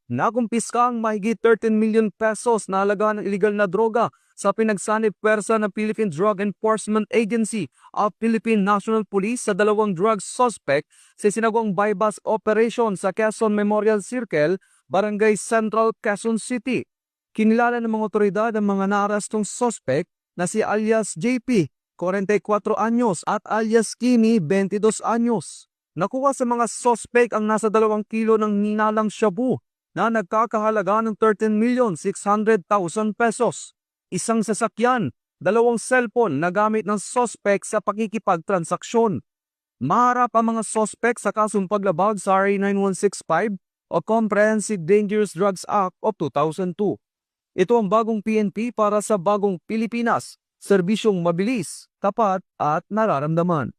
Nakumpiska ang mahigit 13 million pesos na halaga ng iligal na droga sa pinagsanib pwersa ng Philippine Drug Enforcement Agency o Philippine National Police sa dalawang drug suspect sa sinagawang bypass operation sa Quezon Memorial Circle, Barangay Central, Quezon City. Kinilala ng mga otoridad ang mga naarestong suspect na si alias JP, 44 anyos at alias Kimi, 22 anyos. Nakuha sa mga suspect ang nasa 2 kilo ng ninalang shabu na nagkakahalaga ng 13,600,000 pesos. Isang sasakyan, 2 cellphone na gamit ng suspect sa pakikipagtransaksyon. Maharap ang mga suspect sa kasong paglabag sa RA 9165 o Comprehensive Dangerous Drugs Act of 2002. Ito ang bagong PNP para sa bagong Pilipinas, serbisyong mabilis, tapat at nararamdaman.